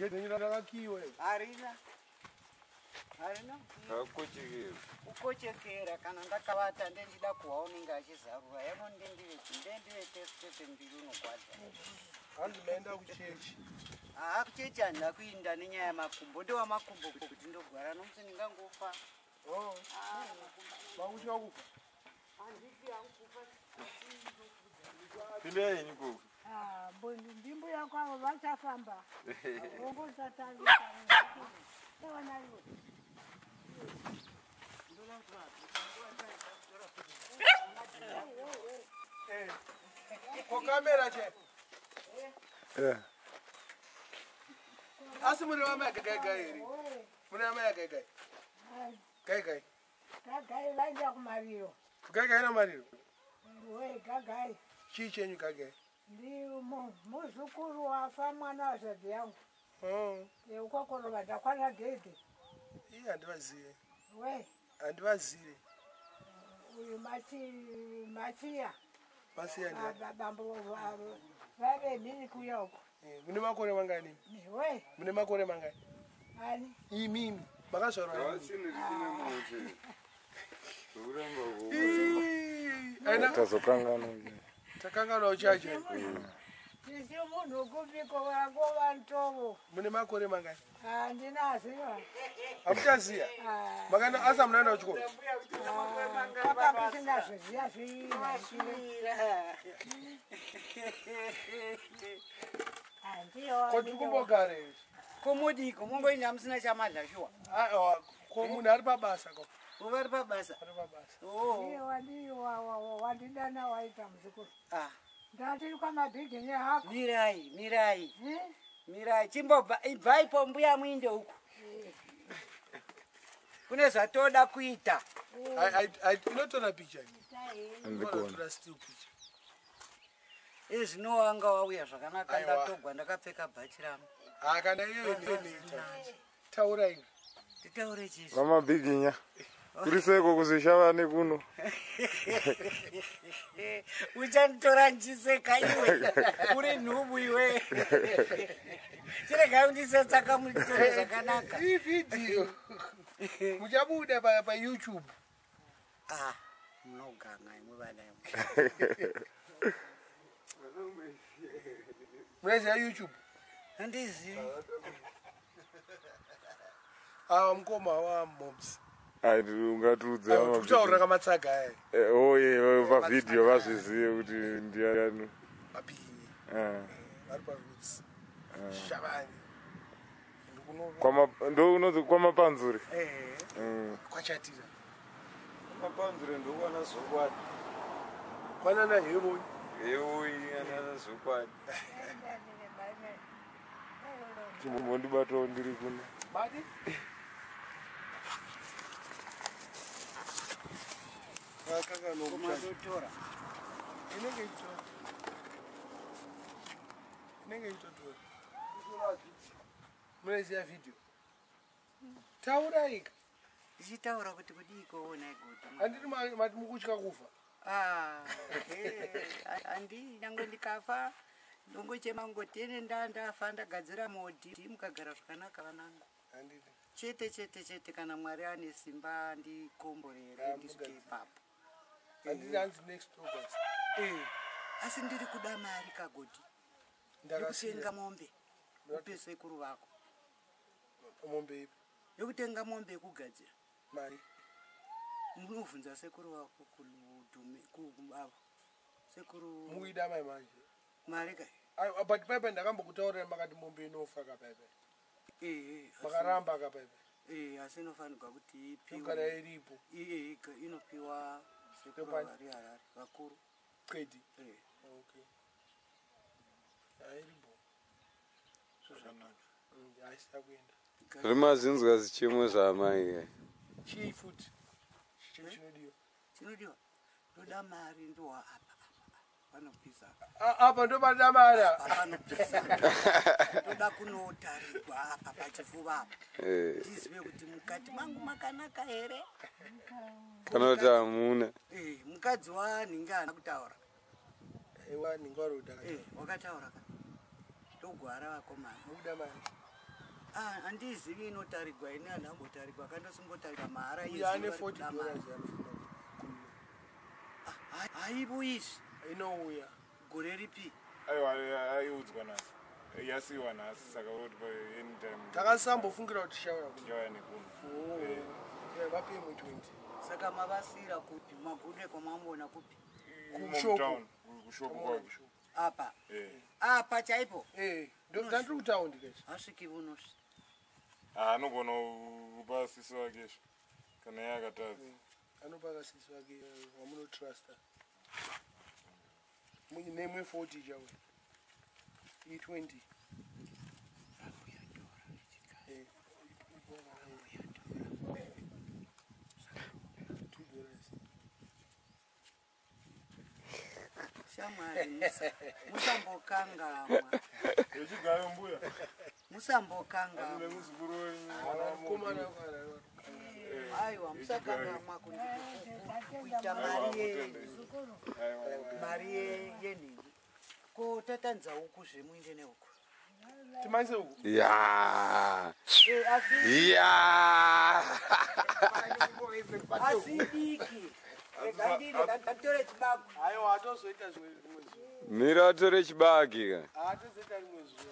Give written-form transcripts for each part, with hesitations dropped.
Gate ndakakiwe. Arina. Ukochekera kana ndakavata ndendida kuwa unenge achizarura yano ndendive teste mbiri unogwadza. Handimaenda kuchechi. Kuchechi handina kuinda nenyaya yamakumbo. Ndiwa makumbo kuti ndogwara nomusi ndingangofa. Makusha kufa. Handisi hangukufa. Pindei nikuku. Mbimbo yako avo vachafamba. Vongosatavisa. Kwa kamera che. Asi muri wama gai iri. Muri wama gai. Gai. Gai vainda kumariro. Gai na mariro. Gai. Chii chenyu gai. Ndi muzukuru wafa mwana wazadzi yangu. Ukokoro vadakwana gede. Handivazive. Handivazive. Uyu Masiya. Masiya bambo vave mhiri kuya uko. Mune makore mangani? Mune makore mangani? Ani? Mimi. Makazvarwa. Takangana uchaje. Tisi munhu kupiko wangova ntovo. Mune makore mangani? Handinaziva. Hamuchaziya? Makana asa munaenda kuchikoro? Pakapishindazviziya zvina. Koti kumbogare. Komodiko mungoenda musina chamadla shuwa. Ko munhu ari pabasa ko. Uvari pabasa? Ari pabasa. Ndiyo wandidana waita muzukuru. Ndatiri kwaMabhiginye hako. Mirai. Chimbobva ibvaipo mbuya muinde uku. Kune zvatoda kuita. Inotora picha. Ndikuona. Zvino wanga wauya zvakanaka ndatogwa ndakapfeka bhachi rangu. Kana iyewe ndinoita. Taura iwe. Nditaure chizvo. Vamabhiginya. Kuri seko kuzvishavane kuno. Uchanditora ndiseka iwe. Uri nhubu iwe. Chirega undisetsaka mutore zvakanaka. Iyi video. Muchabuda pa YouTube. Munoganga imwe vana imwe. Munoziva YouTube? Handizivi. Mukoma wamobs. Ungatrudza kutaura kamatsaga aya. Oye pavideo vazvizive kuti ndiani. Mabhiginye. Vari paroots. Zvishavane. Ndounonzi kwamapanzuri. Kwachatira. Kwamapanzuri ndokwana zokwadi. Kwanana hewoi. Anana zokwadi. Chimbondibatawo ndiri kuno. Badi? Kumadotora. Inenge itotora. Munoziva video? Tauraika. Ichitaura kuti kudiko ona igoti. Handiti mati mukutya kufa. Handi nyange ndikafa ndongochema ngotene ndafa ndagadzira modhi mukagara zvakanaka vanangu. Chete kana Mwari ane simba ndikomborere ndisike ipapo. Handiti hanzi next August. Asi ndiri kuda mari kagoti. Ndikutenga mombe. Upe sekuru vako. Mombe ipi? Yokutenga mombe yekugadzira. Mari? Munobvunza sekuru wako kuavo. Sekuru... Muida mai manje. Mari kai? But pepe ndakambokutaurira makati mombe inofa kapepe. Makaramba kapepe. Asi inofanirwa kuti ipiwe. Yogara iripo. Inopiwa sekuru vari harari vakuru. Kwedi? Okay. Iripo. Zvakanaka. Haisita kuenda. Rimazinzwa zichimwe zvaamai. Chii futi? Chinodiwa? Chinodiwa? Ndoda mari ndowa apa. Vanopisa. Apa ndobada mari. Vanopisa. Ndoda kunotarirwa apa pachifuva apa. Ndizive kuti mukati mangu makanaka here. Kana kuti hamuna. Mukadzi wanhingi haana kutaura. Wanhingi wari kutaura. Wakataura ka. Ndogwara vakomana. Mukuda mari. Handizivi inotarigwa ine anhambotarigwa kandosimbotarigwa mahara Yane $40. haibuizvi Inouya. gore ripi aiudzwa nhasi yasiwa nhasi saka oti anytime Takasambofungira kuti shauya kuno. shauya nekuno Vape mu 20. saka mavasira kupi magude kwamamboona kupi kutown kushopu kwake apa apa chaipo Ndandiri kutaundi kesho. asviki vunosvi anogona kupa sisi wakesho kana iye akatadza Anopa kasisi wake wamunotrasta. Nemwe 40 chawe. E20. shamwari musambokangamwa echigayo mbuya musambokangamwa nemuzukuru wenyu Komana aiwa musakangamwa kuita mari yenhingi ko tatanza uku zvemuinde neuku timanise uku. ya asi diki ngatore chibaku Aiwa atozoita zvimwe zuva. mira atore chibagi ka Atozoita rimwe zuva.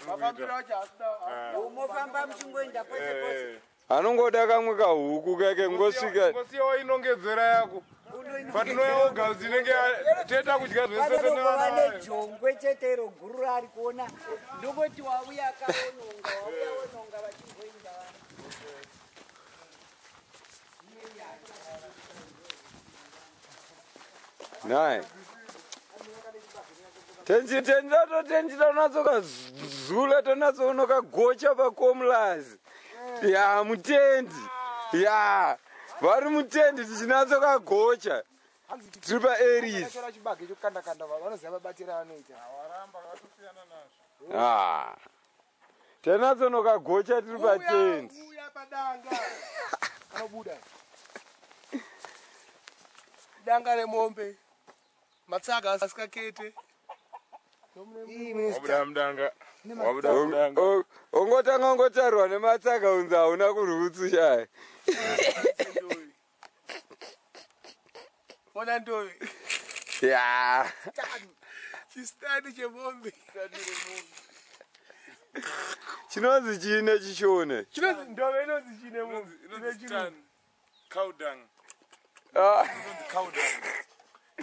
Mafambiro acho asida. umofamba muchingoenda kwese kwese anongoda kamwe kahuku kake ngosvika ngosiyawo inongedzera yako patinoyaoga dzinenge toita kudya vanongova nejongwe chete iro guru rari kuona ndongoti wauya akaononga vachimboinda nai tenjira unatsoka zula tonatsoona kagocha pakomulazi ya mutendi ya vari mutendi tichinatsoka gocha tiri paaries chibage chokanda-kanda vanoziva mabatiro anoita. tenatsonoka gocha tiri patendi Uya padanga. Anobuda. Danga remombe. Matsaga asikakete. wabuda mudanga ongotanga ongotarirwa nematsaka unzi hauna kurutsu shaya Ona ndovi. ya Chistani chemombe. chinonzi chine chishone Chinonzi ndove inonzi chine mombe.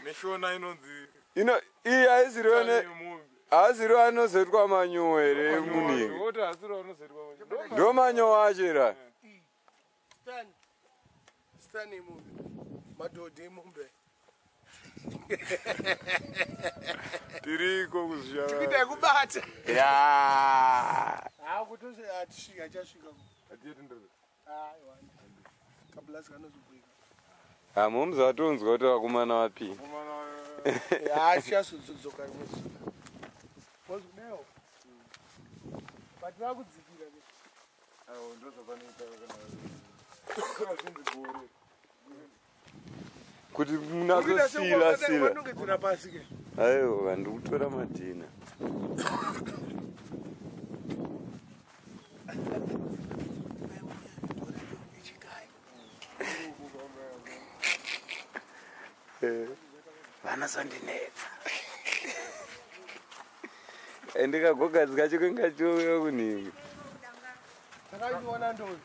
neshona inonzi iyi haisiriwo anozoitwa manyowa here emuningi ndo manyowa acho ra Stani mombe. Madhodhi mombe. tiriko kuzvishava Kuita kubata. Kuti atisvika achasvika. Aiwa. Kabulasi kanozobwika. momzatonzwa kuti vakomana vapi Achazodzoka rimwe zuva. Wazvinewo. Patira kudzikira ke. kuti munazosila Wanongedzera pasi ke. aiwa ndikutora madhina vanazondinetsa ndikagogadzika chikwenga chouya kuningi Takachiona ndovi.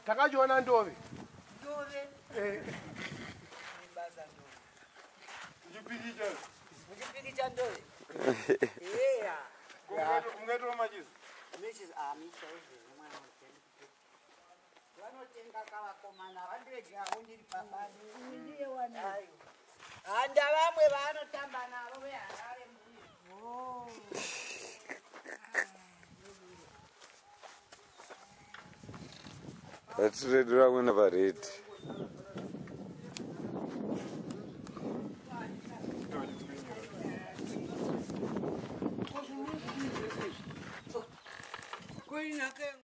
Takachiona ndovi. muchipiki chandove vanotenga kavakomana vandiregawo ndiri pabani handa vamwe vaanotamba navo veharare atiredera kuenda paredi kuinake